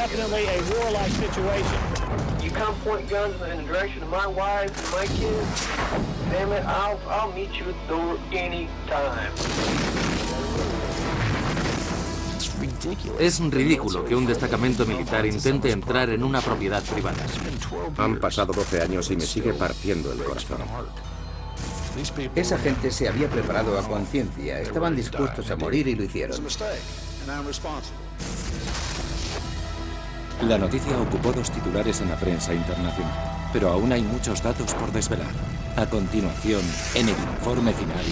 Definitely a warlike situation. You come point guns in the direction of my wife and my kids, damn it, I'll meet you at the door anytime. Es ridículo que un destacamento militar intente entrar en una propiedad privada. Han pasado 12 años y me sigue partiendo el corazón. Esa gente se había preparado a conciencia, estaban dispuestos a morir y lo hicieron. La noticia ocupó 2 titulares en la prensa internacional, pero aún hay muchos datos por desvelar. A continuación, en el informe final,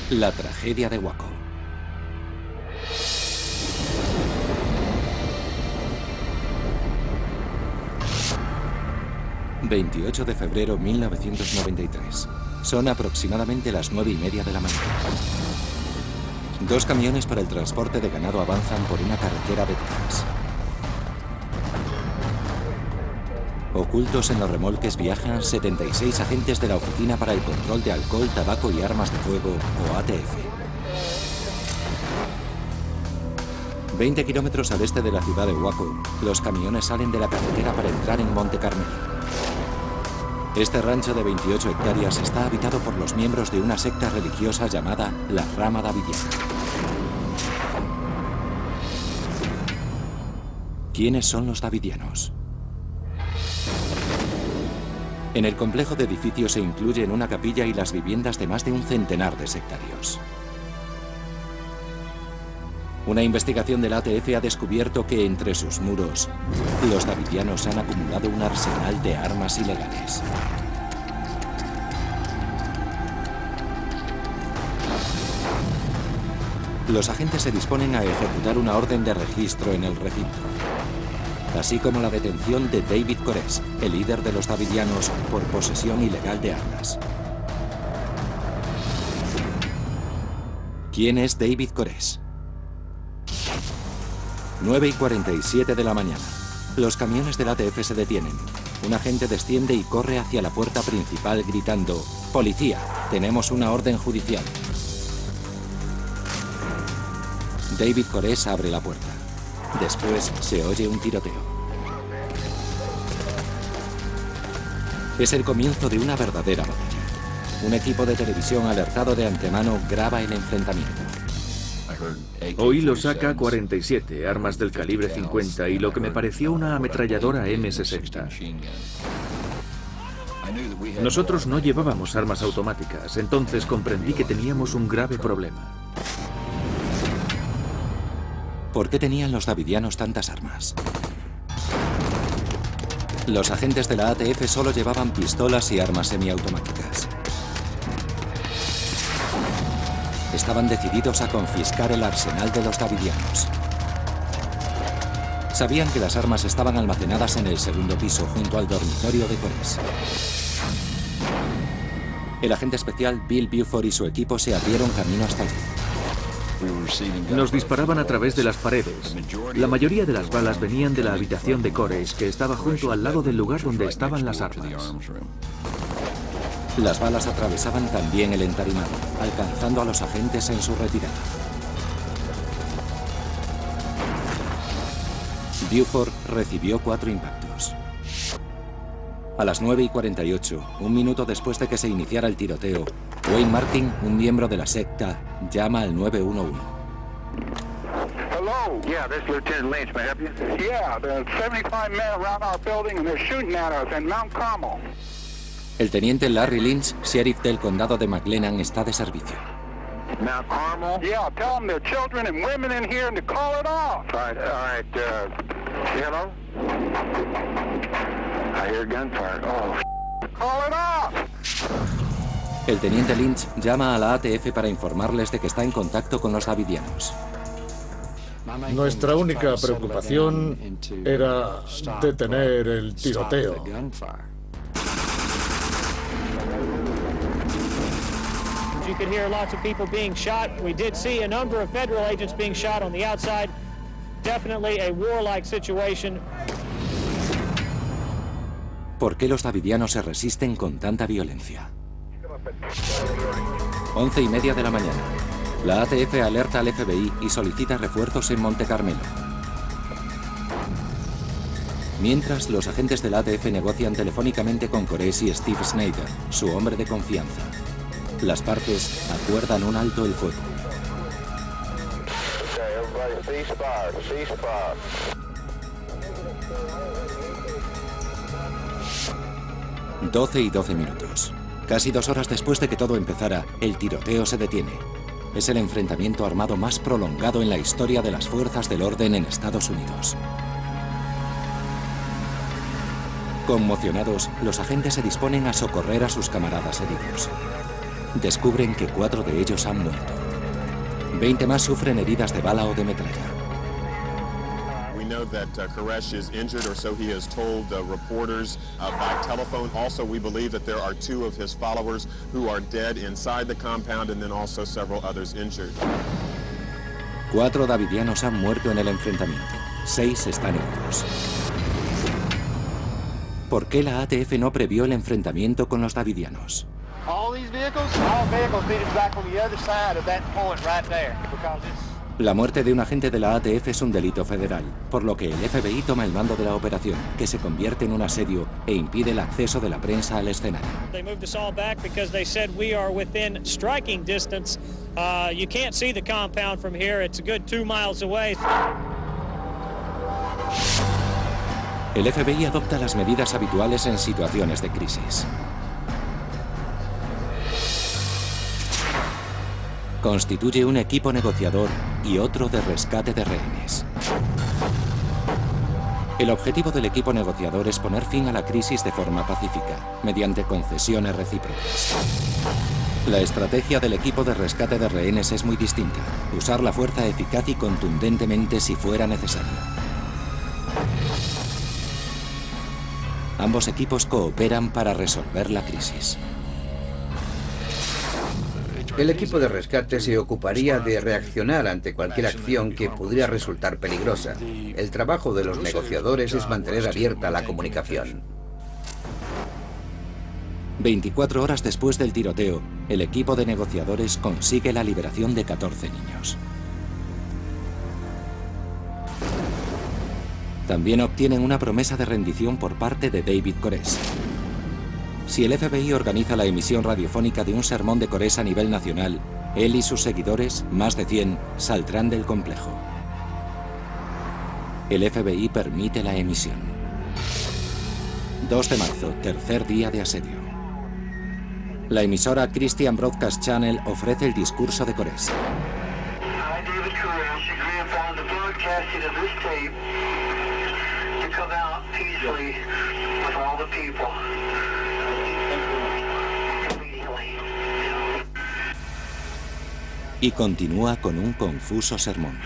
la tragedia de Waco. ...28 de febrero 1993... Son aproximadamente las 9:30 de la mañana. 2 camiones para el transporte de ganado avanzan por una carretera de Texas. Ocultos en los remolques viajan 76 agentes de la Oficina para el Control de Alcohol, Tabaco y Armas de Fuego, o ATF. 20 kilómetros al este de la ciudad de Waco, los camiones salen de la carretera para entrar en Monte Carmelo. Este rancho de 28 hectáreas está habitado por los miembros de una secta religiosa llamada la Rama Davidiana. ¿Quiénes son los davidianos? En el complejo de edificios se incluyen una capilla y las viviendas de más de un centenar de sectarios. Una investigación del ATF ha descubierto que entre sus muros, los davidianos han acumulado un arsenal de armas ilegales. Los agentes se disponen a ejecutar una orden de registro en el recinto, así como la detención de David Koresh, el líder de los davidianos, por posesión ilegal de armas. ¿Quién es David Koresh? 9:47 de la mañana. Los camiones del ATF se detienen. Un agente desciende y corre hacia la puerta principal gritando: «Policía, tenemos una orden judicial». David Koresh abre la puerta. Después se oye un tiroteo. Es el comienzo de una verdadera batalla. Un equipo de televisión alertado de antemano graba el enfrentamiento. Oí los AK-47, armas del calibre 50 y lo que me pareció una ametralladora M60. Nosotros no llevábamos armas automáticas, entonces comprendí que teníamos un grave problema. ¿Por qué tenían los davidianos tantas armas? Los agentes de la ATF solo llevaban pistolas y armas semiautomáticas. Estaban decididos a confiscar el arsenal de los davidianos. Sabían que las armas estaban almacenadas en el segundo piso, junto al dormitorio de Koresh. El agente especial Bill Buford y su equipo se abrieron camino hasta allí. Nos disparaban a través de las paredes. La mayoría de las balas venían de la habitación de Koresh, que estaba junto al lado del lugar donde estaban las armas. Las balas atravesaban también el entarimado, alcanzando a los agentes en su retirada. Buford recibió 4 impactos. A las 9:48, un minuto después de que se iniciara el tiroteo, Wayne Martin, un miembro de la secta, llama al 911. Hello? Yeah, this is Lieutenant Lynch. May I help you? Yeah, there's 75 men around our building and they're shooting at us in Mount Carmel. El teniente Larry Lynch, sheriff del condado de McLennan, está de servicio. Mount Carmel? Yeah, tell them there are children and women in here and to call it off. All right, hello? I hear gunfire. Oh, call it off. El teniente Lynch llama a la ATF para informarles de que está en contacto con los davidianos. Nuestra única preocupación era detener el tiroteo. You could hear lots of people being shot. We did see a number of federal agents being shot on the outside. Definitely a warlike situation. ¿Por qué los davidianos se resisten con tanta violencia? 11:30 de la mañana. La ATF alerta al FBI y solicita refuerzos en Monte Carmelo. Mientras, los agentes del ATF negocian telefónicamente con Koresh y Steve Snyder, su hombre de confianza. Las partes acuerdan un alto el fuego. 12 y 12 minutos. Casi 2 horas después de que todo empezara, el tiroteo se detiene. Es el enfrentamiento armado más prolongado en la historia de las fuerzas del orden en Estados Unidos. Conmocionados, los agentes se disponen a socorrer a sus camaradas heridos. Descubren que 4 de ellos han muerto. 20 más sufren heridas de bala o de metralla. We know that Koresh is injured, or so he has told reporters by telephone. Also, we believe that there are 2 of his followers who are dead inside the compound, and then also several others injured. 4 davidianos han muerto en el enfrentamiento. 6 están heridos. ¿Por qué la ATF no previó el enfrentamiento con los davidianos? La muerte de un agente de la ATF es un delito federal, por lo que el FBI toma el mando de la operación, que se convierte en un asedio e impide el acceso de la prensa al escenario. El FBI adopta las medidas habituales en situaciones de crisis. Constituye un equipo negociador y otro de rescate de rehenes. El objetivo del equipo negociador es poner fin a la crisis de forma pacífica, mediante concesiones recíprocas. La estrategia del equipo de rescate de rehenes es muy distinta: usar la fuerza eficaz y contundentemente si fuera necesario. Ambos equipos cooperan para resolver la crisis. El equipo de rescate se ocuparía de reaccionar ante cualquier acción que pudiera resultar peligrosa. El trabajo de los negociadores es mantener abierta la comunicación. 24 horas después del tiroteo, el equipo de negociadores consigue la liberación de 14 niños. También obtienen una promesa de rendición por parte de David Koresh. Si el FBI organiza la emisión radiofónica de un sermón de Koresh a nivel nacional, él y sus seguidores, más de 100, saldrán del complejo. El FBI permite la emisión. 2 de marzo, tercer día de asedio. La emisora Christian Broadcast Channel ofrece el discurso de Koresh. Y continúa con un confuso sermón.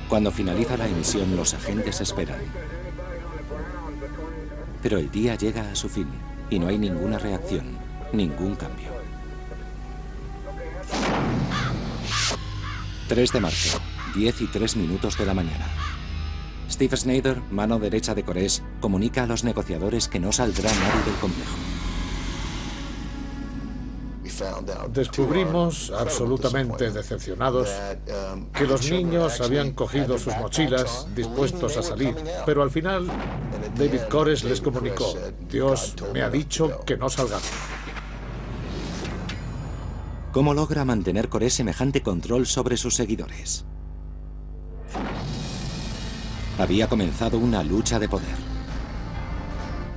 Cuando finaliza la emisión, los agentes esperan. Pero el día llega a su fin y no hay ninguna reacción, ningún cambio. 3 de marzo, 10 y 3 minutos de la mañana. Steve Snyder, mano derecha de Koresh, comunica a los negociadores que no saldrá nadie del complejo. Descubrimos, absolutamente decepcionados, que los niños habían cogido sus mochilas dispuestos a salir, pero al final David Koresh les comunicó: Dios me ha dicho que no salgan. ¿Cómo logra mantener Koresh semejante control sobre sus seguidores? Había comenzado una lucha de poder.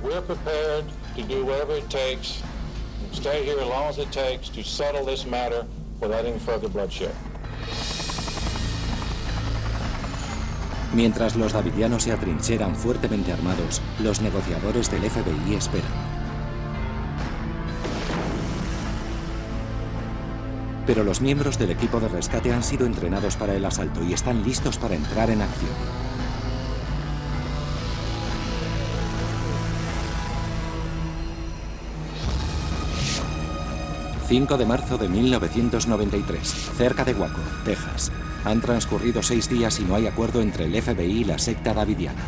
We're prepared to do whatever it takes, stay here as long as it takes to settle this matter without any further bloodshed. Mientras los davidianos se atrincheran fuertemente armados, los negociadores del FBI esperan. Pero los miembros del equipo de rescate han sido entrenados para el asalto y están listos para entrar en acción. ...5 de marzo de 1993, cerca de Waco, Texas. Han transcurrido 6 días y no hay acuerdo entre el FBI y la secta davidiana.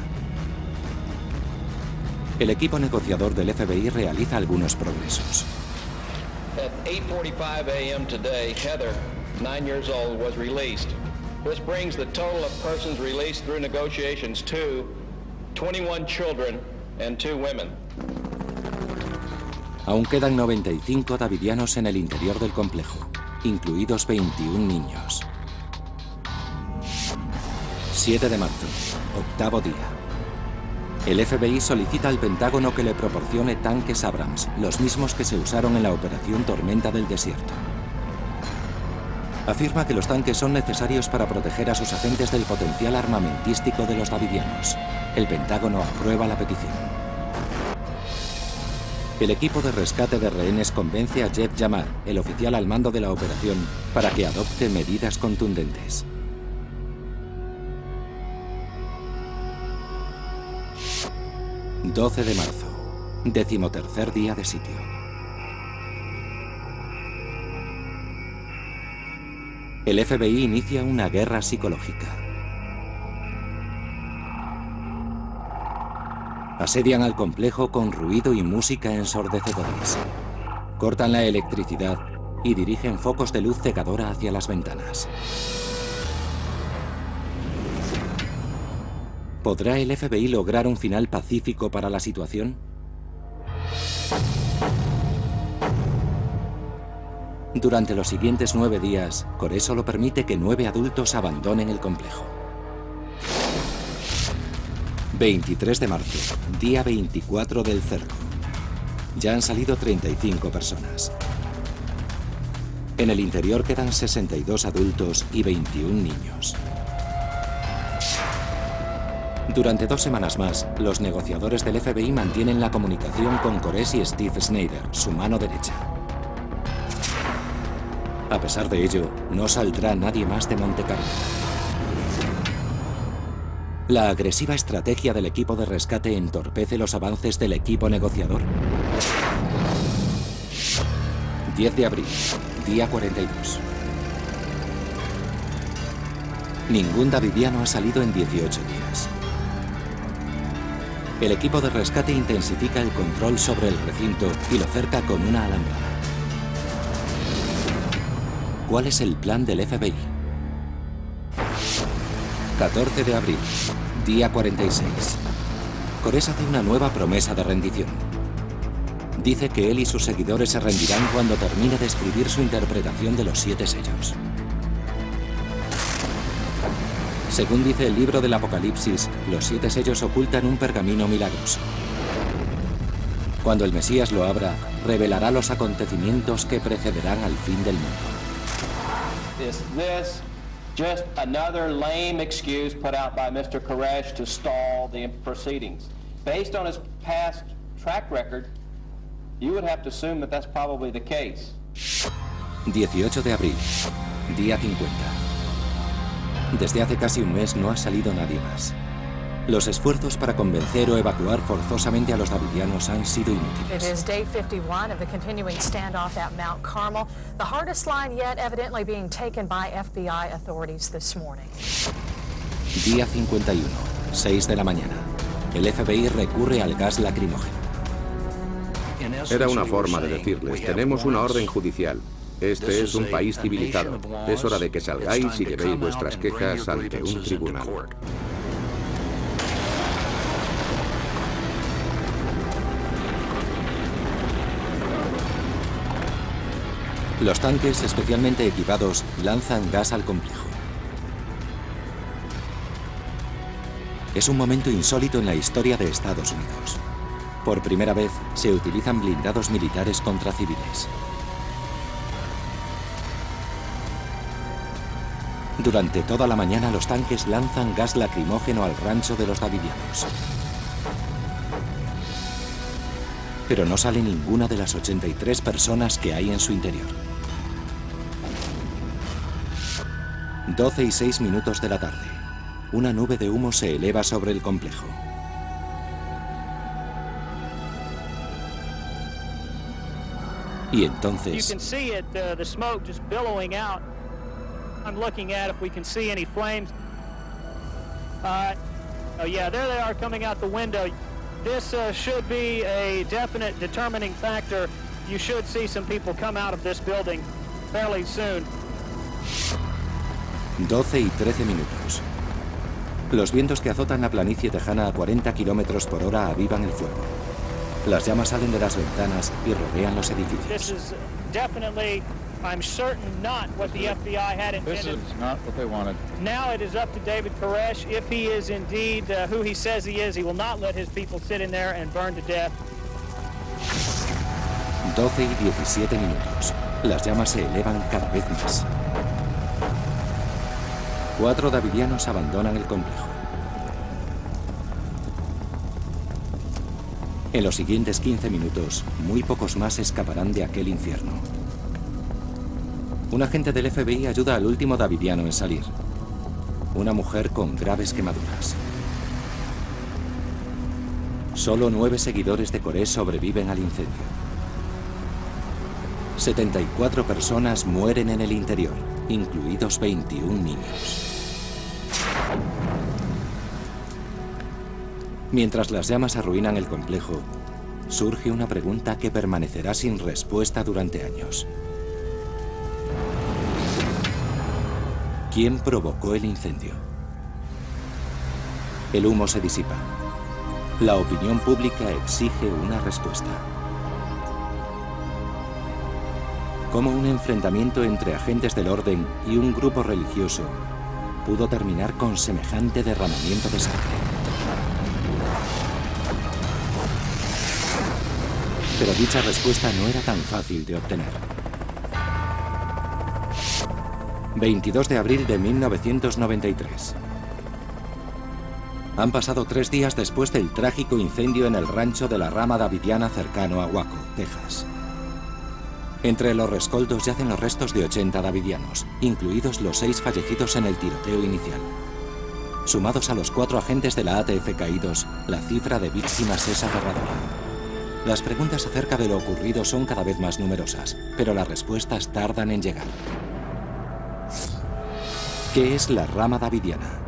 El equipo negociador del FBI realiza algunos progresos. At 8:45 a.m. today, Heather, 9 years old, was released. This brings the total of persons released through negotiations to 21 children and 2 women. Aún quedan 95 davidianos en el interior del complejo, incluidos 21 niños. 7 de marzo, octavo día. El FBI solicita al Pentágono que le proporcione tanques Abrams, los mismos que se usaron en la Operación Tormenta del Desierto. Afirma que los tanques son necesarios para proteger a sus agentes del potencial armamentístico de los davidianos. El Pentágono aprueba la petición. El equipo de rescate de rehenes convence a Jeff Yamar, el oficial al mando de la operación, para que adopte medidas contundentes. ...12 de marzo... ...13º día de sitio. El FBI inicia una guerra psicológica. Asedian al complejo con ruido y música ensordecedores. Cortan la electricidad y dirigen focos de luz cegadora hacia las ventanas. ¿Podrá el FBI lograr un final pacífico para la situación? Durante los siguientes 9 días, Coré solo permite que 9 adultos abandonen el complejo. 23 de marzo, día 24 del cerco. Ya han salido 35 personas. En el interior quedan 62 adultos y 21 niños. Durante 2 semanas más, los negociadores del FBI mantienen la comunicación con Corés y Steve Snyder, su mano derecha. A pesar de ello, no saldrá nadie más de Monte Carmelo. La agresiva estrategia del equipo de rescate entorpece los avances del equipo negociador. 10 de abril, día 42. Ningún davidiano ha salido en 18 días. El equipo de rescate intensifica el control sobre el recinto y lo cerca con una alambrada. ¿Cuál es el plan del FBI? 14 de abril, día 46. Corés hace una nueva promesa de rendición. Dice que él y sus seguidores se rendirán cuando termine de escribir su interpretación de los 7 sellos. Según dice el libro del Apocalipsis, los 7 sellos ocultan un pergamino milagroso. Cuando el Mesías lo abra, revelará los acontecimientos que precederán al fin del mundo. Is this just another lame excuse put out by Mr. Koresh to stall the proceedings? Based on his past track record, you would have to assume that that's probably the case. 18 de abril, día 50. Desde hace casi un mes no ha salido nadie más. Los esfuerzos para convencer o evacuar forzosamente a los davidianos han sido inútiles. It is day 51 of the continuing standoff at Mount Carmel, the hardest line yet evidently being taken by FBI authorities this morning. Día 51, 6 de la mañana. El FBI recurre al gas lacrimógeno. Era una forma de decirles, tenemos una orden judicial. Este es un país civilizado. Es hora de que salgáis y llevéis vuestras quejas ante un tribunal. Los tanques especialmente equipados lanzan gas al complejo. Es un momento insólito en la historia de Estados Unidos. Por primera vez se utilizan blindados militares contra civiles. Durante toda la mañana los tanques lanzan gas lacrimógeno al rancho de los davidianos. Pero no sale ninguna de las 83 personas que hay en su interior. 12 y 6 minutos de la tarde. Una nube de humo se eleva sobre el complejo. Y entonces... I'm looking at if we can see any flames. Oh yeah, there they are coming out the window. This should be a definite determining factor. You should see some people come out of this building fairly soon. 12 y 13 minutos. Los vientos que azotan la planicie tejana a 40 kilómetros por hora avivan el fuego. Las llamas salen de las ventanas y rodean los edificios. This is definitely, I'm certain, not what the FBI had intended. This is not what they wanted. Now it is up to David Koresh. If he is indeed who he says he is, he will not let his people sit in there and burn to death. 12 y 17 minutos. Las llamas se elevan cada vez más. 4 davidianos abandonan el complejo. En los siguientes 15 minutos, muy pocos más escaparán de aquel infierno. Un agente del FBI ayuda al último davidiano en salir. Una mujer con graves quemaduras. Solo 9 seguidores de Koresh sobreviven al incendio. 74 personas mueren en el interior, incluidos 21 niños. Mientras las llamas arruinan el complejo, surge una pregunta que permanecerá sin respuesta durante años. ¿Quién provocó el incendio? El humo se disipa. La opinión pública exige una respuesta. ¿Cómo un enfrentamiento entre agentes del orden y un grupo religioso pudo terminar con semejante derramamiento de sangre? Pero dicha respuesta no era tan fácil de obtener. 22 de abril de 1993. Han pasado 3 días después del trágico incendio en el rancho de la rama davidiana cercano a Waco, Texas. Entre los rescoldos yacen los restos de 80 davidianos, incluidos los 6 fallecidos en el tiroteo inicial. Sumados a los 4 agentes de la ATF caídos, la cifra de víctimas es aterradora. Las preguntas acerca de lo ocurrido son cada vez más numerosas, pero las respuestas tardan en llegar. ¿Qué es la rama davidiana?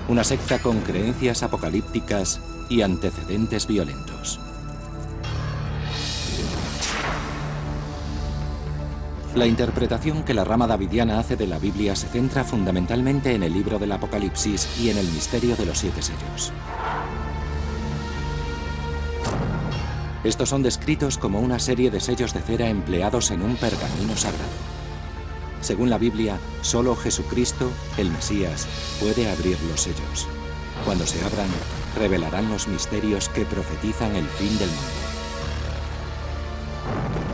Una secta con creencias apocalípticas y antecedentes violentos. La interpretación que la rama davidiana hace de la Biblia se centra fundamentalmente en el libro del Apocalipsis y en el misterio de los 7 sellos. Estos son descritos como una serie de sellos de cera empleados en un pergamino sagrado. Según la Biblia, solo Jesucristo, el Mesías, puede abrir los sellos. Cuando se abran, revelarán los misterios que profetizan el fin del mundo.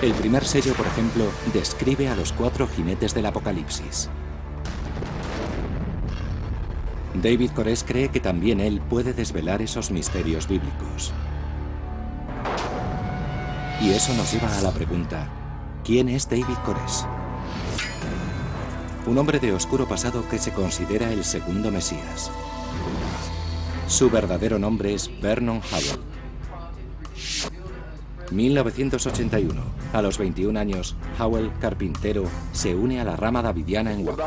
El primer sello, por ejemplo, describe a los 4 jinetes del Apocalipsis. David Koresh cree que también él puede desvelar esos misterios bíblicos. Y eso nos lleva a la pregunta, ¿quién es David Koresh? Un hombre de oscuro pasado que se considera el segundo Mesías. Su verdadero nombre es Vernon Howell. 1981. A los 21 años, Howell, carpintero, se une a la rama davidiana en Waco.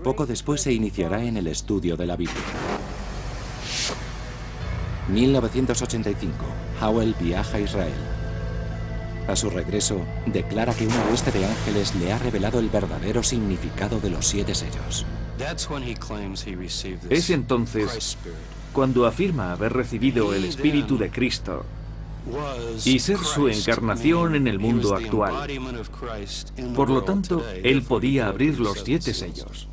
Poco después se iniciará en el estudio de la Biblia. 1985. Howell viaja a Israel. A su regreso, declara que una hueste de ángeles le ha revelado el verdadero significado de los 7 sellos. Es entonces cuando afirma haber recibido el Espíritu de Cristo y ser su encarnación en el mundo actual. Por lo tanto, él podía abrir los 7 sellos.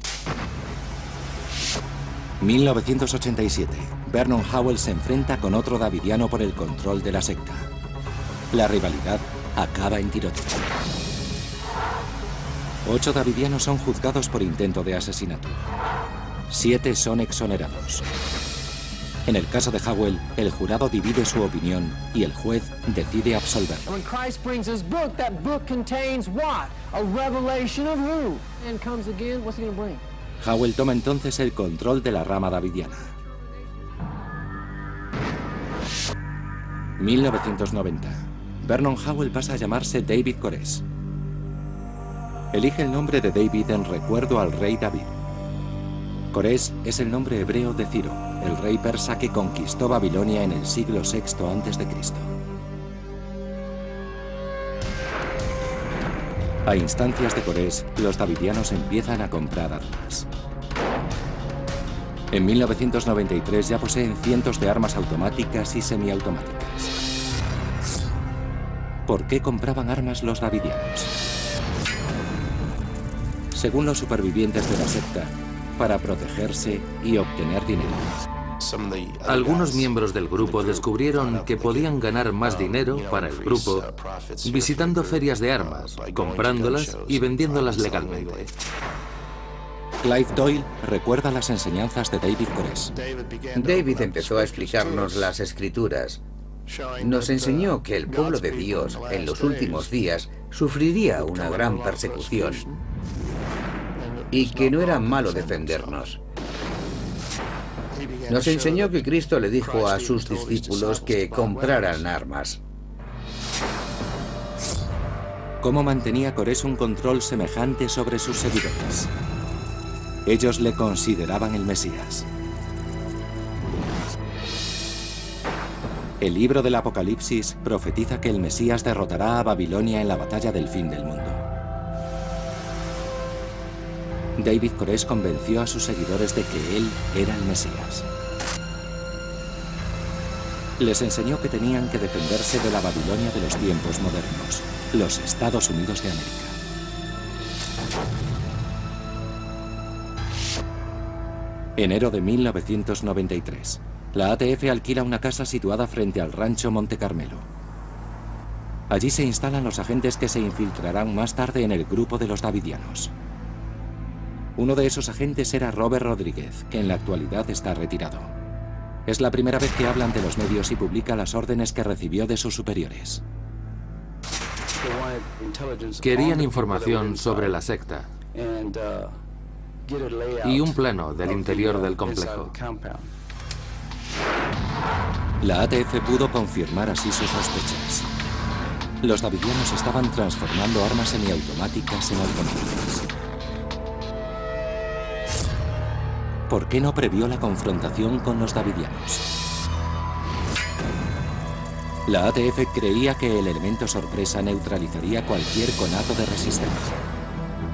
1987. Vernon Howell se enfrenta con otro davidiano por el control de la secta. La rivalidad acaba en tiroteo. 8 davidianos son juzgados por intento de asesinato. 7 son exonerados. En el caso de Howell, el jurado divide su opinión y el juez decide absolverlo. When Christ brings his book, that book contains what? A revelation of who? And comes again, what's he going to bring? Howell toma entonces el control de la rama davidiana. 1990. Vernon Howell pasa a llamarse David Koresh. Elige el nombre de David en recuerdo al rey David. Corés es el nombre hebreo de Ciro, el rey persa que conquistó Babilonia en el siglo VI a.C. A instancias de Corés, los davidianos empiezan a comprar armas. En 1993 ya poseen cientos de armas automáticas y semiautomáticas. ¿Por qué compraban armas los davidianos? Según los supervivientes de la secta, para protegerse y obtener dinero. Algunos miembros del grupo descubrieron que podían ganar más dinero para el grupo visitando ferias de armas, comprándolas y vendiéndolas legalmente. Clive Doyle recuerda las enseñanzas de David Corés. David empezó a explicarnos las escrituras. Nos enseñó que el pueblo de Dios en los últimos días sufriría una gran persecución y que no era malo defendernos. Nos enseñó que Cristo le dijo a sus discípulos que compraran armas. ¿Cómo mantenía Corés un control semejante sobre sus seguidores? Ellos le consideraban el Mesías. El libro del Apocalipsis profetiza que el Mesías derrotará a Babilonia en la batalla del fin del mundo. David Corés convenció a sus seguidores de que él era el Mesías. Les enseñó que tenían que defenderse de la Babilonia de los tiempos modernos, los Estados Unidos de América. Enero de 1993. La ATF alquila una casa situada frente al rancho Monte Carmelo. Allí se instalan los agentes que se infiltrarán más tarde en el grupo de los davidianos. Uno de esos agentes era Robert Rodríguez, que en la actualidad está retirado. Es la primera vez que habla ante los medios y publica las órdenes que recibió de sus superiores. Querían información sobre la secta y un plano del interior del complejo. La ATF pudo confirmar así sus sospechas. Los davidianos estaban transformando armas semiautomáticas en automáticas. ¿Por qué no previó la confrontación con los davidianos? La ATF creía que el elemento sorpresa neutralizaría cualquier conato de resistencia.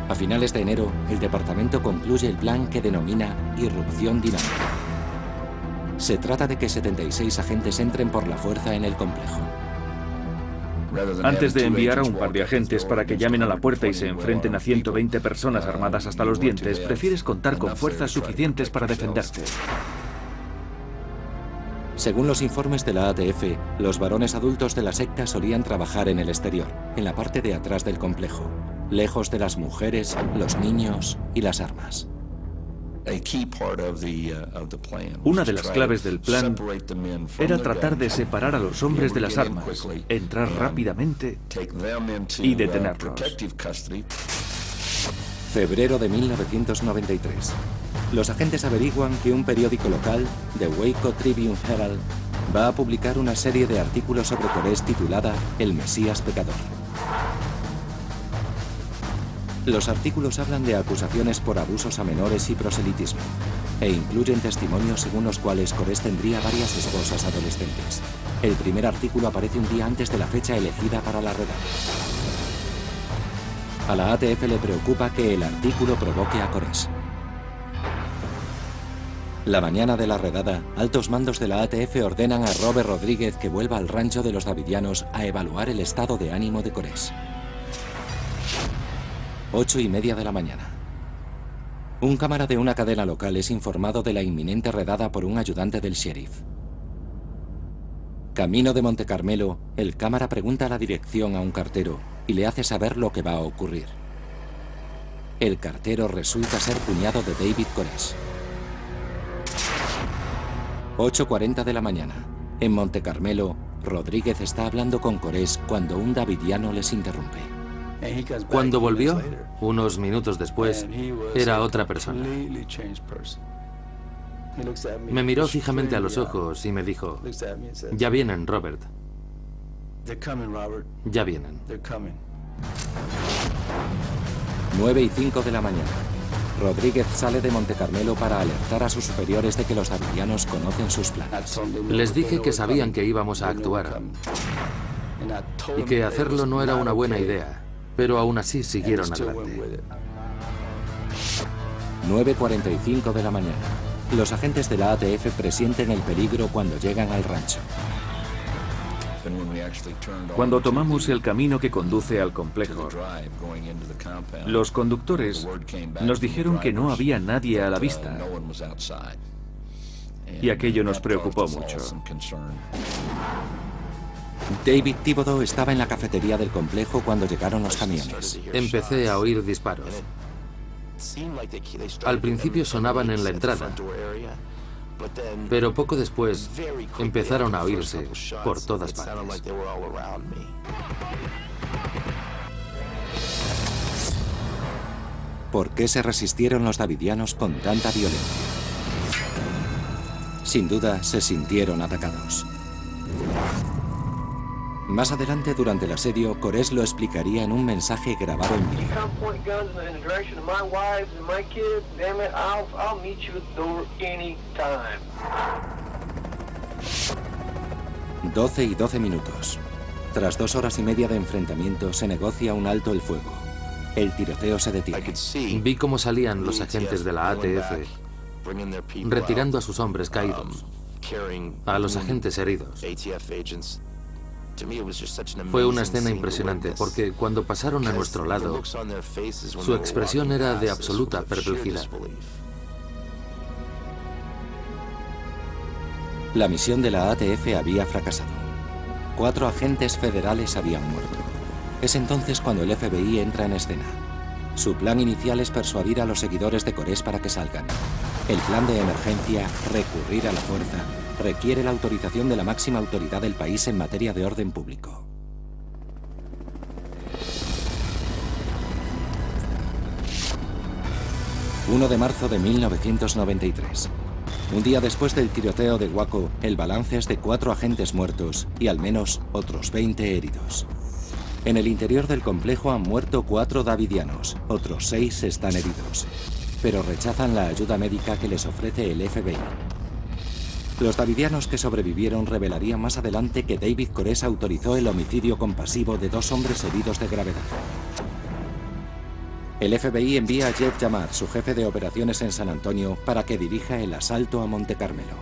A finales de enero, el departamento concluye el plan que denomina irrupción dinámica. Se trata de que 76 agentes entren por la fuerza en el complejo. Antes de enviar a un par de agentes para que llamen a la puerta y se enfrenten a 120 personas armadas hasta los dientes, prefieres contar con fuerzas suficientes para defenderte. Según los informes de la ATF, los varones adultos de la secta solían trabajar en el exterior, en la parte de atrás del complejo, lejos de las mujeres, los niños y las armas. Una de las claves del plan era tratar de separar a los hombres de las armas, entrar rápidamente y detenerlos. Febrero de 1993. Los agentes averiguan que un periódico local, The Waco Tribune Herald, va a publicar una serie de artículos sobre Corés titulada El Mesías Pecador. Los artículos hablan de acusaciones por abusos a menores y proselitismo, e incluyen testimonios según los cuales Corés tendría varias esposas adolescentes. El primer artículo aparece un día antes de la fecha elegida para la redada. A la ATF le preocupa que el artículo provoque a Corés. La mañana de la redada, altos mandos de la ATF ordenan a Robert Rodríguez que vuelva al rancho de los davidianos a evaluar el estado de ánimo de Corés. 8:30 de la mañana. Un cámara de una cadena local es informado de la inminente redada por un ayudante del sheriff. Camino de Monte Carmelo, el cámara pregunta la dirección a un cartero y le hace saber lo que va a ocurrir. El cartero resulta ser cuñado de David Corés. 8:40 de la mañana. En Monte Carmelo, Rodríguez está hablando con Corés cuando un davidiano les interrumpe. Cuando volvió, unos minutos después, era otra persona. Me miró fijamente a los ojos y me dijo, ya vienen, Robert. Ya vienen. 9:05 de la mañana. Rodríguez sale de Monte Carmelo para alertar a sus superiores de que los davidianos conocen sus planes. Les dije que sabían que íbamos a actuar y que hacerlo no era una buena idea, pero aún así siguieron adelante. 9:45 de la mañana. Los agentes de la ATF presienten el peligro cuando llegan al rancho. Cuando tomamos el camino que conduce al complejo, los conductores nos dijeron que no había nadie a la vista, y aquello nos preocupó mucho. David Thibodeau estaba en la cafetería del complejo cuando llegaron los camiones. Empecé a oír disparos. Al principio sonaban en la entrada, pero poco después empezaron a oírse por todas partes. ¿Por qué se resistieron los davidianos con tanta violencia? Sin duda, se sintieron atacados. Más adelante, durante el asedio, Koresh lo explicaría en un mensaje grabado en vídeo. 12:12. Tras 2 horas y media de enfrentamiento, se negocia un alto el fuego. El tiroteo se detiene. Vi cómo salían los agentes de la ATF retirando a sus hombres caídos, a los agentes heridos. Fue una escena impresionante porque cuando pasaron a nuestro lado, su expresión era de absoluta perplejidad. La misión de la ATF había fracasado. 4 agentes federales habían muerto. Es entonces cuando el FBI entra en escena. Su plan inicial es persuadir a los seguidores de Koresh para que salgan. El plan de emergencia, recurrir a la fuerza, requiere la autorización de la máxima autoridad del país en materia de orden público. ...1 de marzo de 1993. Un día después del tiroteo de Waco, el balance es de 4 agentes muertos y al menos otros 20 heridos. En el interior del complejo han muerto 4 davidianos, otros 6 están heridos, pero rechazan la ayuda médica que les ofrece el FBI. Los davidianos que sobrevivieron revelarían más adelante que David Koresh autorizó el homicidio compasivo de 2 hombres heridos de gravedad. El FBI envía a Jeff Yamar, su jefe de operaciones en San Antonio, para que dirija el asalto a Monte Carmelo.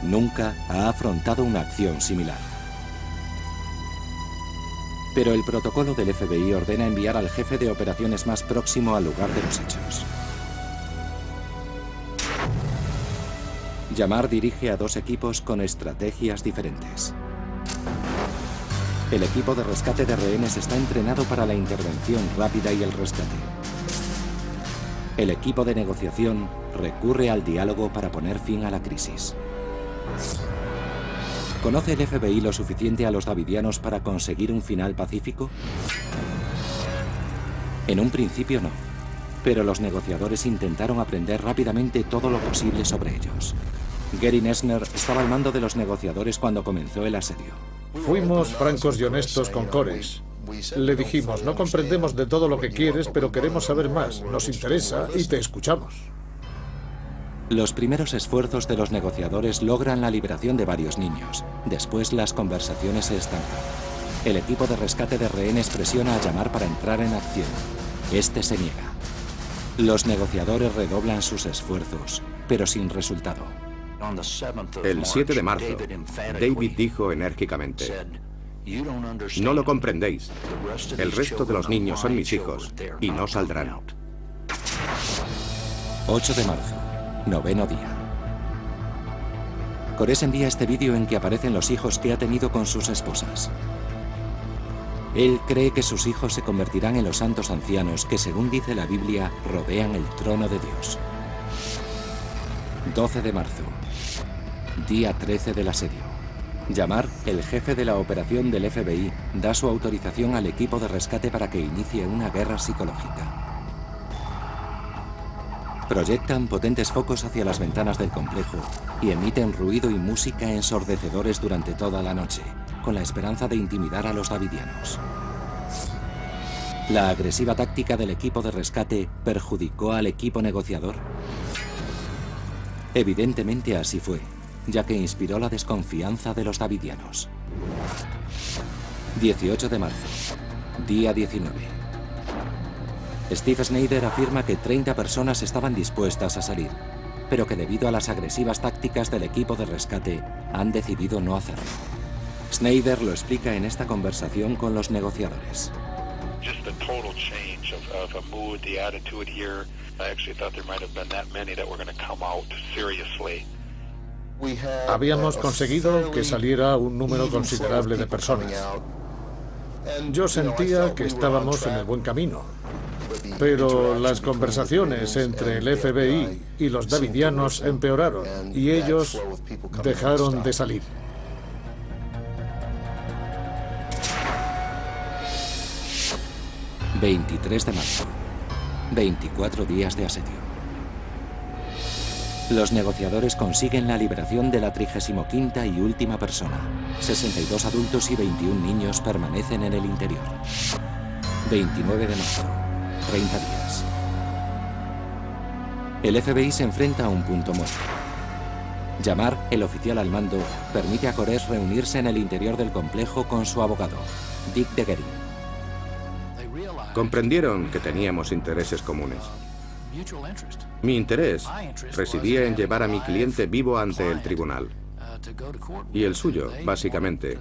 Nunca ha afrontado una acción similar. Pero el protocolo del FBI ordena enviar al jefe de operaciones más próximo al lugar de los hechos. Yamar dirige a 2 equipos con estrategias diferentes. El equipo de rescate de rehenes está entrenado para la intervención rápida y el rescate. El equipo de negociación recurre al diálogo para poner fin a la crisis. ¿Conoce el FBI lo suficiente a los davidianos para conseguir un final pacífico? En un principio no, pero los negociadores intentaron aprender rápidamente todo lo posible sobre ellos. Gary Nesner estaba al mando de los negociadores cuando comenzó el asedio. Fuimos francos y honestos con Koresh. Le dijimos, no comprendemos de todo lo que quieres, pero queremos saber más. Nos interesa y te escuchamos. Los primeros esfuerzos de los negociadores logran la liberación de varios niños. Después las conversaciones se estancan. El equipo de rescate de rehenes presiona a Yamar para entrar en acción. Este se niega. Los negociadores redoblan sus esfuerzos, pero sin resultado. El 7 de marzo, David dijo enérgicamente: no lo comprendéis. El resto de los niños son mis hijos y no saldrán. 8 de marzo, 9º día. Koresh envía este vídeo en que aparecen los hijos que ha tenido con sus esposas. Él cree que sus hijos se convertirán en los santos ancianos que, según dice la Biblia, rodean el trono de Dios. 12 de marzo, día 13 del asedio. Yamar, el jefe de la operación del FBI, da su autorización al equipo de rescate para que inicie una guerra psicológica. Proyectan potentes focos hacia las ventanas del complejo y emiten ruido y música ensordecedores durante toda la noche, con la esperanza de intimidar a los davidianos. ¿La agresiva táctica del equipo de rescate perjudicó al equipo negociador? Evidentemente así fue, ya que inspiró la desconfianza de los davidianos. 18 de marzo, día 19. Steve Snyder afirma que 30 personas estaban dispuestas a salir, pero que debido a las agresivas tácticas del equipo de rescate han decidido no hacerlo. Snyder lo explica en esta conversación con los negociadores. Just the total change of a mood, the attitude here. I actually thought there might have been that many that were going to come out seriously. Habíamos conseguido que saliera un número considerable de personas. Yo sentía que estábamos en el buen camino, pero las conversaciones entre el FBI y los davidianos empeoraron y ellos dejaron de salir. ...23 de marzo... ...24 días de asedio. Los negociadores consiguen la liberación de la 35ª y última persona. 62 adultos y 21 niños permanecen en el interior. 29 de marzo... ...30 días. El FBI se enfrenta a un punto muerto. Jamar, el oficial al mando, permite a Koresh reunirse en el interior del complejo con su abogado, Dick Degerin. Comprendieron que teníamos intereses comunes. Mi interés residía en llevar a mi cliente vivo ante el tribunal. Y el suyo, básicamente,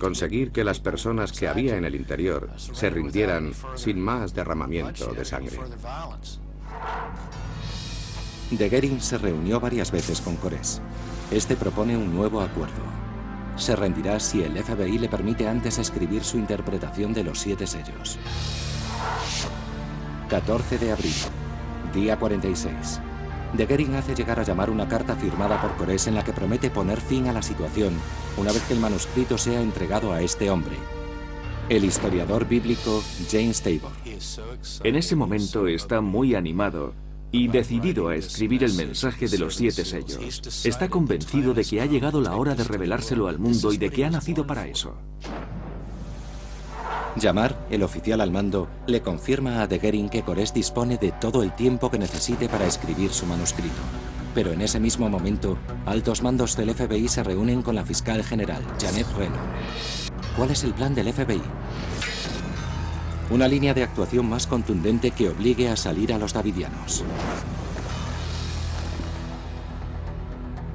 conseguir que las personas que había en el interior se rindieran sin más derramamiento de sangre. Degerin se reunió varias veces con Koresh. Este propone un nuevo acuerdo. Se rendirá si el FBI le permite antes escribir su interpretación de los 7 sellos. 14 de abril, día 46. Degerin hace llegar a Jamar una carta firmada por Koresh en la que promete poner fin a la situación una vez que el manuscrito sea entregado a este hombre, el historiador bíblico James Tabor. En ese momento está muy animado y decidido a escribir el mensaje de los 7 sellos. Está convencido de que ha llegado la hora de revelárselo al mundo y de que ha nacido para eso. Jamar, el oficial al mando, le confirma a Degerin que Koresh dispone de todo el tiempo que necesite para escribir su manuscrito. Pero en ese mismo momento, altos mandos del FBI se reúnen con la fiscal general, Janet Reno. ¿Cuál es el plan del FBI? Una línea de actuación más contundente que obligue a salir a los davidianos.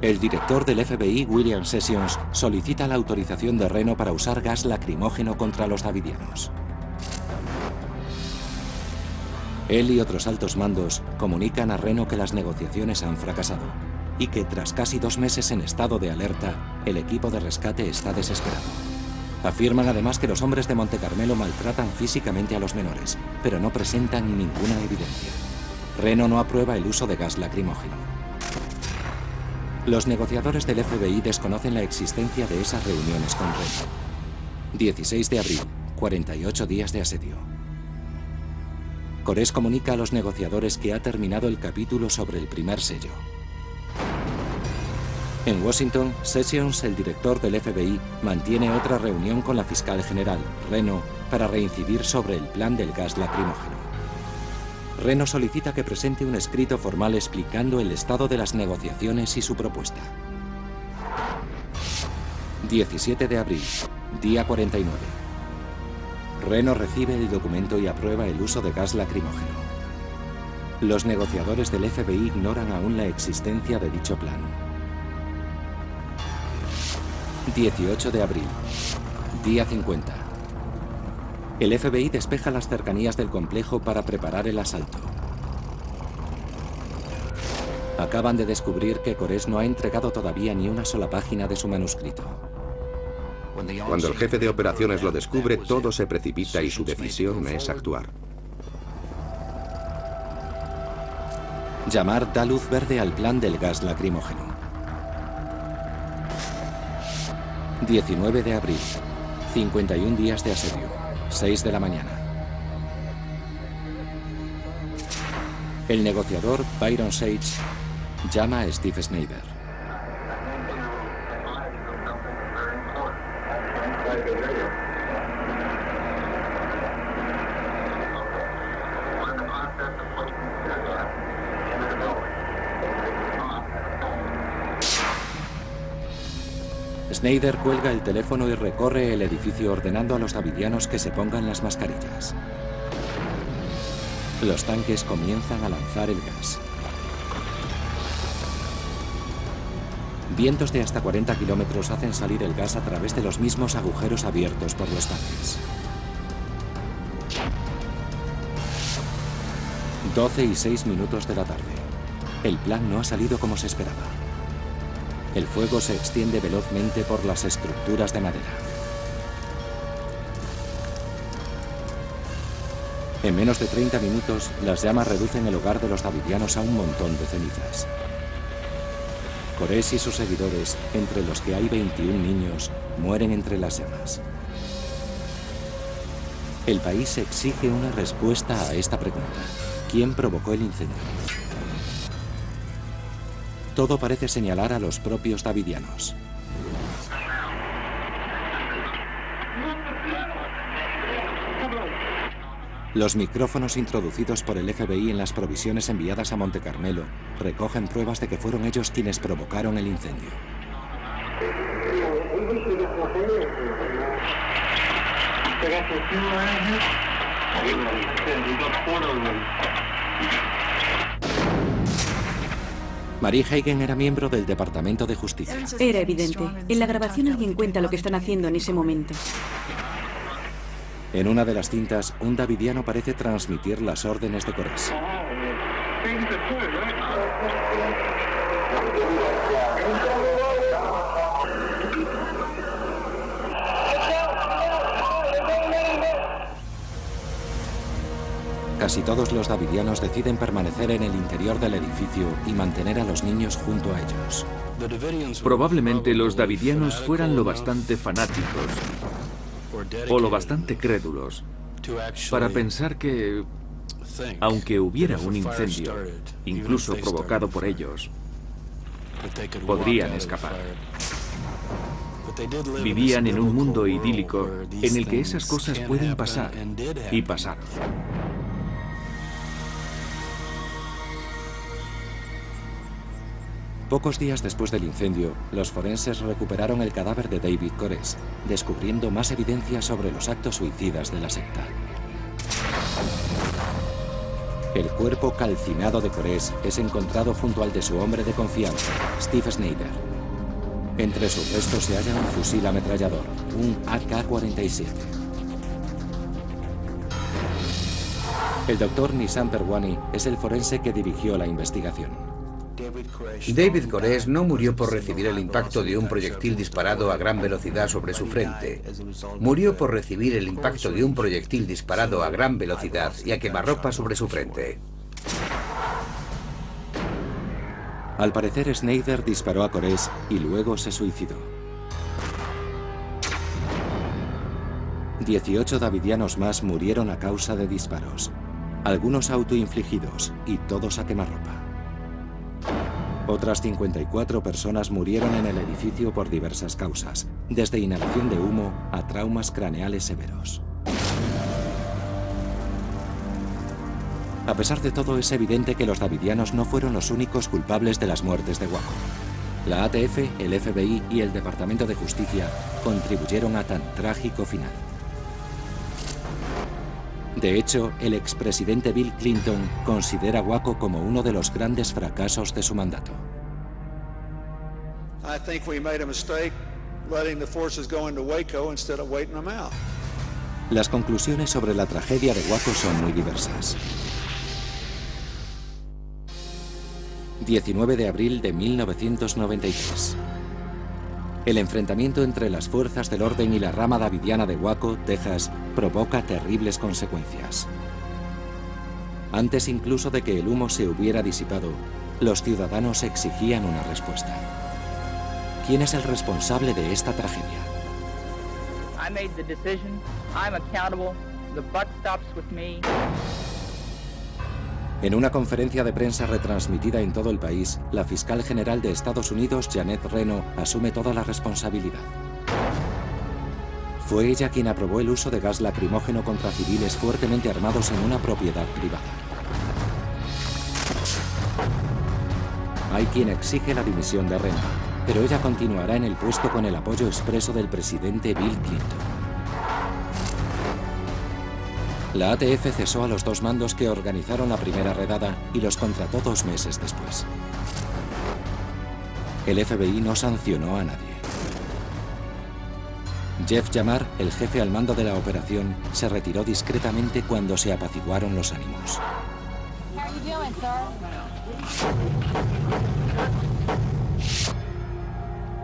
El director del FBI, William Sessions, solicita la autorización de Reno para usar gas lacrimógeno contra los davidianos. Él y otros altos mandos comunican a Reno que las negociaciones han fracasado y que tras casi 2 meses en estado de alerta, el equipo de rescate está desesperado. Afirman además que los hombres de Monte Carmelo maltratan físicamente a los menores, pero no presentan ninguna evidencia. Reno no aprueba el uso de gas lacrimógeno. Los negociadores del FBI desconocen la existencia de esas reuniones con Reno. 16 de abril, 48 días de asedio. Koresh comunica a los negociadores que ha terminado el capítulo sobre el primer sello. En Washington, Sessions, el director del FBI, mantiene otra reunión con la fiscal general, Reno, para reincidir sobre el plan del gas lacrimógeno. Reno solicita que presente un escrito formal explicando el estado de las negociaciones y su propuesta. 17 de abril, día 49. Reno recibe el documento y aprueba el uso de gas lacrimógeno. Los negociadores del FBI ignoran aún la existencia de dicho plan. 18 de abril, día 50. El FBI despeja las cercanías del complejo para preparar el asalto. Acaban de descubrir que Koresh no ha entregado todavía ni una sola página de su manuscrito. Cuando el jefe de operaciones lo descubre, todo se precipita y su decisión es actuar. Jamar da luz verde al plan del gas lacrimógeno. 19 de abril, 51 días de asedio, 6 de la mañana. El negociador Byron Sage llama a Steve Snyder. Snyder cuelga el teléfono y recorre el edificio ordenando a los davidianos que se pongan las mascarillas. Los tanques comienzan a lanzar el gas. Vientos de hasta 40 kilómetros hacen salir el gas a través de los mismos agujeros abiertos por los tanques. 12:06 de la tarde. El plan no ha salido como se esperaba. El fuego se extiende velozmente por las estructuras de madera. En menos de 30 minutos, las llamas reducen el hogar de los davidianos a un montón de cenizas. Koresh y sus seguidores, entre los que hay 21 niños, mueren entre las llamas. El país exige una respuesta a esta pregunta. ¿Quién provocó el incendio? Todo parece señalar a los propios davidianos. Los micrófonos introducidos por el FBI en las provisiones enviadas a Monte Carmelo recogen pruebas de que fueron ellos quienes provocaron el incendio. Marie Hagen era miembro del Departamento de Justicia. Era evidente. En la grabación alguien cuenta lo que están haciendo en ese momento. En una de las cintas, un davidiano parece transmitir las órdenes de Koresh. Casi todos los davidianos deciden permanecer en el interior del edificio y mantener a los niños junto a ellos. Probablemente los davidianos fueran lo bastante fanáticos o lo bastante crédulos para pensar que, aunque hubiera un incendio, incluso provocado por ellos, podrían escapar. Vivían en un mundo idílico en el que esas cosas pueden pasar, y pasaron. Pocos días después del incendio, los forenses recuperaron el cadáver de David Koresh, descubriendo más evidencia sobre los actos suicidas de la secta. El cuerpo calcinado de Koresh es encontrado junto al de su hombre de confianza, Steve Snyder. Entre sus restos se halla un fusil ametrallador, un AK-47. El doctor Nissan Perwani es el forense que dirigió la investigación. David Koresh no murió por recibir el impacto de un proyectil disparado a gran velocidad sobre su frente. Murió por recibir el impacto de un proyectil disparado a gran velocidad y a quemarropa sobre su frente. Al parecer, Snyder disparó a Koresh y luego se suicidó. 18 davidianos más murieron a causa de disparos, algunos autoinfligidos y todos a quemarropa. Otras 54 personas murieron en el edificio por diversas causas, desde inhalación de humo a traumas craneales severos. A pesar de todo, es evidente que los davidianos no fueron los únicos culpables de las muertes de Waco. La ATF, el FBI y el Departamento de Justicia contribuyeron a tan trágico final. De hecho, el expresidente Bill Clinton considera Waco como uno de los grandes fracasos de su mandato. Las conclusiones sobre la tragedia de Waco son muy diversas. 19 de abril de 1993. El enfrentamiento entre las fuerzas del orden y la rama davidiana de Waco, Texas, provoca terribles consecuencias. Antes incluso de que el humo se hubiera disipado, los ciudadanos exigían una respuesta. ¿Quién es el responsable de esta tragedia? I made the decision. I'm accountable. The buck stops with me. En una conferencia de prensa retransmitida en todo el país, la fiscal general de Estados Unidos, Janet Reno, asume toda la responsabilidad. Fue ella quien aprobó el uso de gas lacrimógeno contra civiles fuertemente armados en una propiedad privada. Hay quien exige la dimisión de Reno, pero ella continuará en el puesto con el apoyo expreso del presidente Bill Clinton. La ATF cesó a los 2 mandos que organizaron la primera redada y los contrató 2 meses después. El FBI no sancionó a nadie. Jeff Yamar, el jefe al mando de la operación, se retiró discretamente cuando se apaciguaron los ánimos.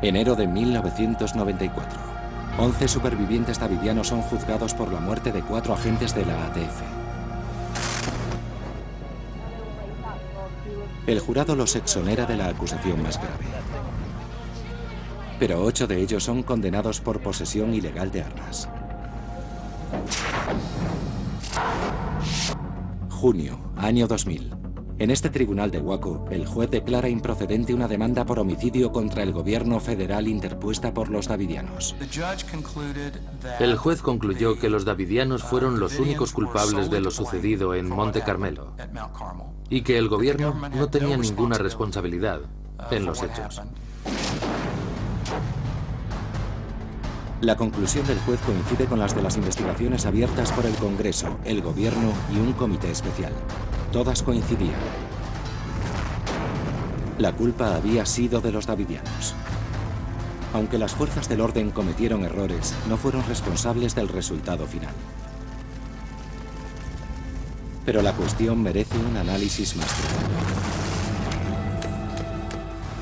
Enero de 1994. 11 supervivientes davidianos son juzgados por la muerte de 4 agentes de la ATF. El jurado los exonera de la acusación más grave. Pero 8 de ellos son condenados por posesión ilegal de armas. Junio, año 2000. En este tribunal de Waco, el juez declara improcedente una demanda por homicidio contra el gobierno federal interpuesta por los davidianos. El juez concluyó que los davidianos fueron los únicos culpables de lo sucedido en Monte Carmelo y que el gobierno no tenía ninguna responsabilidad en los hechos. La conclusión del juez coincide con las de las investigaciones abiertas por el Congreso, el gobierno y un comité especial. Todas coincidían. La culpa había sido de los davidianos. Aunque las fuerzas del orden cometieron errores, no fueron responsables del resultado final. Pero la cuestión merece un análisis más profundo.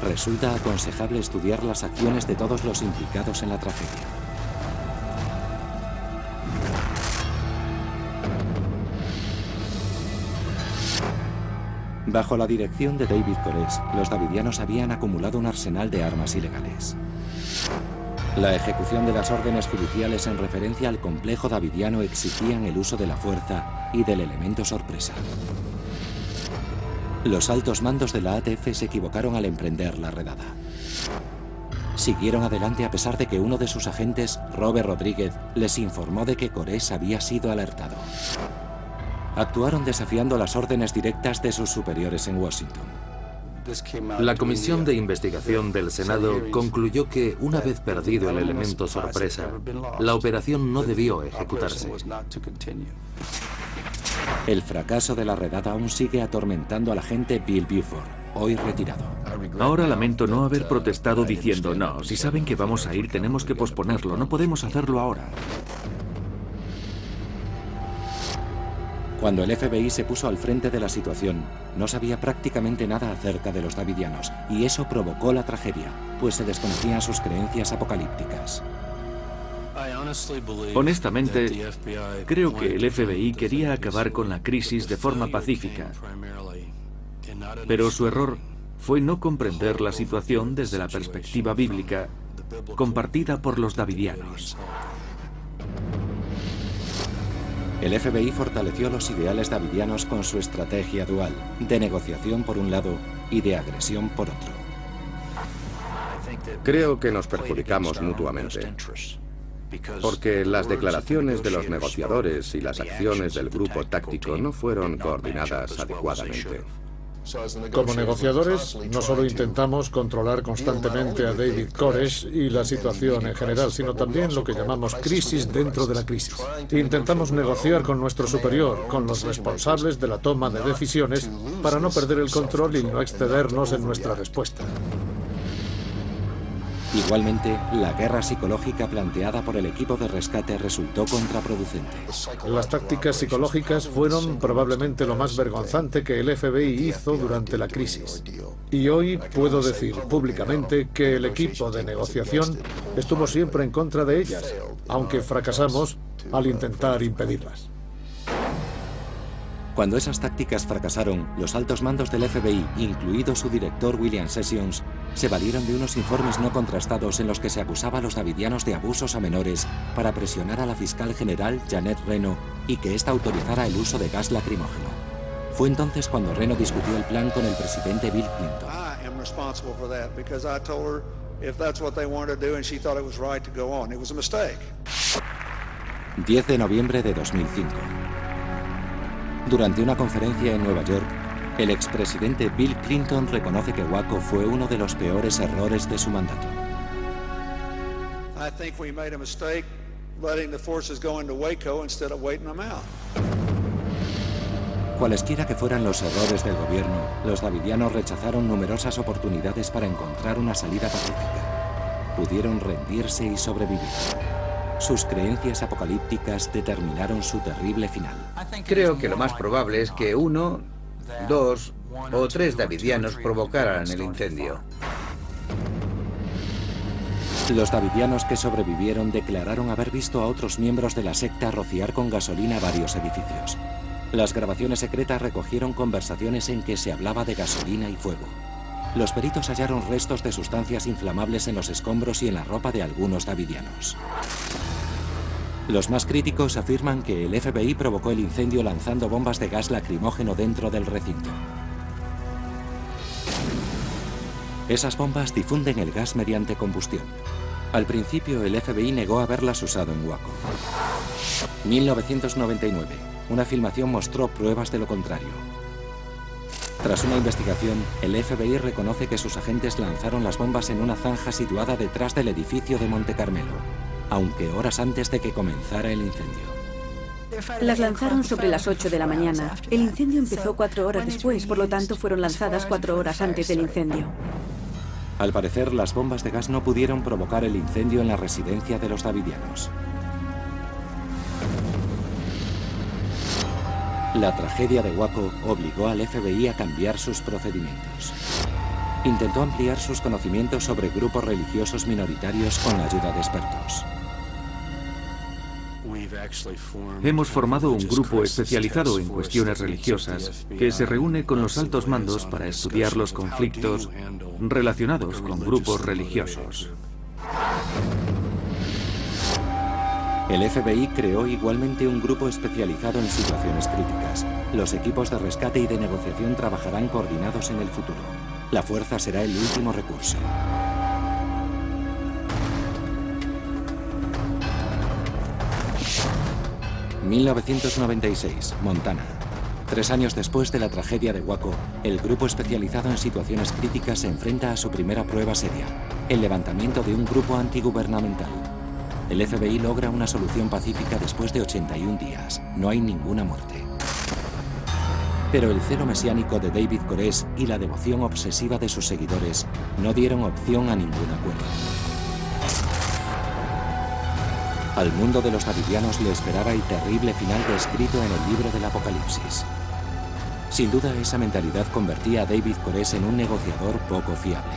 Resulta aconsejable estudiar las acciones de todos los implicados en la tragedia. Bajo la dirección de David Koresh, los davidianos habían acumulado un arsenal de armas ilegales. La ejecución de las órdenes judiciales en referencia al complejo davidiano exigían el uso de la fuerza y del elemento sorpresa. Los altos mandos de la ATF se equivocaron al emprender la redada. Siguieron adelante a pesar de que uno de sus agentes, Robert Rodríguez, les informó de que Koresh había sido alertado. Actuaron desafiando las órdenes directas de sus superiores en Washington. La Comisión de Investigación del Senado concluyó que, una vez perdido el elemento sorpresa, la operación no debió ejecutarse. El fracaso de la redada aún sigue atormentando al agente Bill Buford, hoy retirado. Ahora lamento no haber protestado diciendo, no, si saben que vamos a ir tenemos que posponerlo, no podemos hacerlo ahora. Cuando el FBI se puso al frente de la situación, no sabía prácticamente nada acerca de los davidianos, y eso provocó la tragedia, pues se desconocían sus creencias apocalípticas. Honestamente, creo que el FBI quería acabar con la crisis de forma pacífica, pero su error fue no comprender la situación desde la perspectiva bíblica compartida por los davidianos. El FBI fortaleció los ideales davidianos con su estrategia dual, de negociación por un lado y de agresión por otro. Creo que nos perjudicamos mutuamente, porque las declaraciones de los negociadores y las acciones del grupo táctico no fueron coordinadas adecuadamente. Como negociadores, no solo intentamos controlar constantemente a David Koresh y la situación en general, sino también lo que llamamos crisis dentro de la crisis. Intentamos negociar con nuestro superior, con los responsables de la toma de decisiones, para no perder el control y no excedernos en nuestra respuesta. Igualmente, la guerra psicológica planteada por el equipo de rescate resultó contraproducente. Las tácticas psicológicas fueron probablemente lo más vergonzante que el FBI hizo durante la crisis. Y hoy puedo decir públicamente que el equipo de negociación estuvo siempre en contra de ellas, aunque fracasamos al intentar impedirlas. Cuando esas tácticas fracasaron, los altos mandos del FBI, incluido su director William Sessions, se valieron de unos informes no contrastados en los que se acusaba a los davidianos de abusos a menores para presionar a la fiscal general Janet Reno y que ésta autorizara el uso de gas lacrimógeno. Fue entonces cuando Reno discutió el plan con el presidente Bill Clinton. 10 de noviembre de 2005. Durante una conferencia en Nueva York, El expresidente Bill Clinton reconoce que Waco fue uno de los peores errores de su mandato. I think we made a mistake letting the forces go into Waco instead of waiting them out. Cualesquiera que fueran los errores del gobierno, los davidianos rechazaron numerosas oportunidades para encontrar una salida pacífica. Pudieron rendirse y sobrevivir. Sus creencias apocalípticas determinaron su terrible final. Creo que lo más probable es que 1, 2 o 3 davidianos provocaran el incendio. Los davidianos que sobrevivieron declararon haber visto a otros miembros de la secta rociar con gasolina varios edificios. Las grabaciones secretas recogieron conversaciones en que se hablaba de gasolina y fuego. Los peritos hallaron restos de sustancias inflamables en los escombros y en la ropa de algunos davidianos. Los más críticos afirman que el FBI provocó el incendio lanzando bombas de gas lacrimógeno dentro del recinto. Esas bombas difunden el gas mediante combustión. Al principio, el FBI negó haberlas usado en Waco. 1999. Una filmación mostró pruebas de lo contrario. Tras una investigación, el FBI reconoce que sus agentes lanzaron las bombas en una zanja situada detrás del edificio de Monte Carmelo, aunque horas antes de que comenzara el incendio. Las lanzaron sobre las 8 de la mañana. El incendio empezó 4 horas después, por lo tanto fueron lanzadas 4 horas antes del incendio. Al parecer, las bombas de gas no pudieron provocar el incendio en la residencia de los davidianos. La tragedia de Waco obligó al FBI a cambiar sus procedimientos. Intentó ampliar sus conocimientos sobre grupos religiosos minoritarios con la ayuda de expertos. Hemos formado un grupo especializado en cuestiones religiosas que se reúne con los altos mandos para estudiar los conflictos relacionados con grupos religiosos. El FBI creó igualmente un grupo especializado en situaciones críticas. Los equipos de rescate y de negociación trabajarán coordinados en el futuro. La fuerza será el último recurso. ...1996, Montana. 3 años después de la tragedia de Waco, el grupo especializado en situaciones críticas se enfrenta a su primera prueba seria, el levantamiento de un grupo antigubernamental. El FBI logra una solución pacífica después de 81 días. No hay ninguna muerte. Pero el celo mesiánico de David Koresh y la devoción obsesiva de sus seguidores no dieron opción a ningún acuerdo. Al mundo de los davidianos le esperaba el terrible final descrito en el libro del Apocalipsis. Sin duda, esa mentalidad convertía a David Koresh en un negociador poco fiable.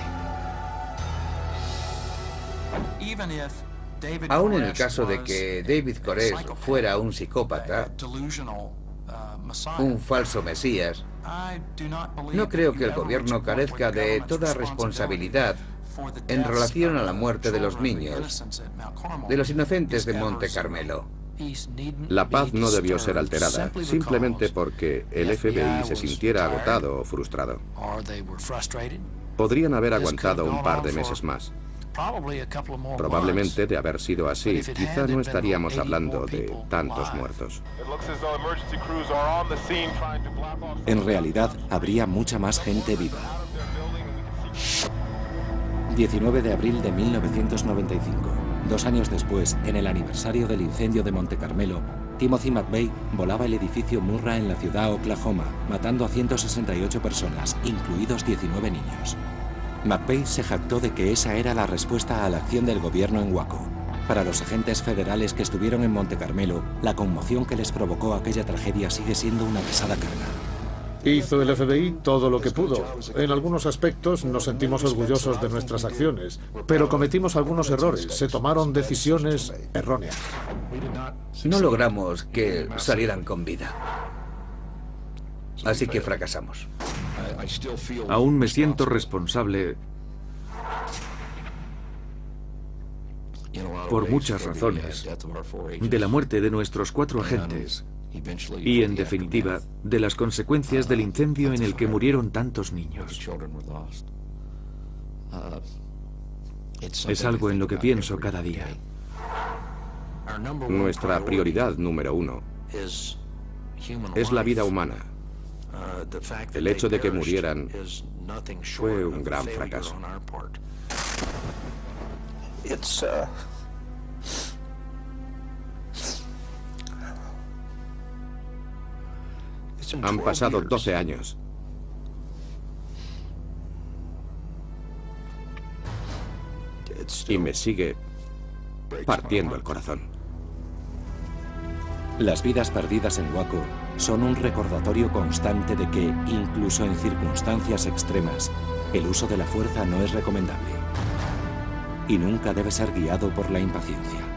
Aún en el caso de que David Koresh fuera un psicópata, un falso mesías, no creo que el gobierno carezca de toda responsabilidad en relación a la muerte de los niños, de los inocentes de Monte Carmelo. La paz no debió ser alterada, simplemente porque el FBI se sintiera agotado o frustrado. Podrían haber aguantado un par de meses más. Probablemente, de haber sido así, quizá no estaríamos hablando de tantos muertos. En realidad, habría mucha más gente viva. 19 de abril de 1995. 2 años después, en el aniversario del incendio de Monte Carmelo, Timothy McVeigh volaba el edificio Murrah en la ciudad Oklahoma, matando a 168 personas, incluidos 19 niños. McVeigh se jactó de que esa era la respuesta a la acción del gobierno en Waco. Para los agentes federales que estuvieron en Monte Carmelo, la conmoción que les provocó aquella tragedia sigue siendo una pesada carga. Hizo el FBI todo lo que pudo. En algunos aspectos nos sentimos orgullosos de nuestras acciones, pero cometimos algunos errores. Se tomaron decisiones erróneas. No logramos que salieran con vida. Así que fracasamos. Aún me siento responsable por muchas razones de la muerte de nuestros 4 agentes y, en definitiva, de las consecuencias del incendio en el que murieron tantos niños. Es algo en lo que pienso cada día. Nuestra prioridad número 1 es la vida humana. El hecho de que murieran fue un gran fracaso. Han pasado 12 años. Y me sigue partiendo el corazón. Las vidas perdidas en Waco son un recordatorio constante de que, incluso en circunstancias extremas, el uso de la fuerza no es recomendable. Y nunca debe ser guiado por la impaciencia.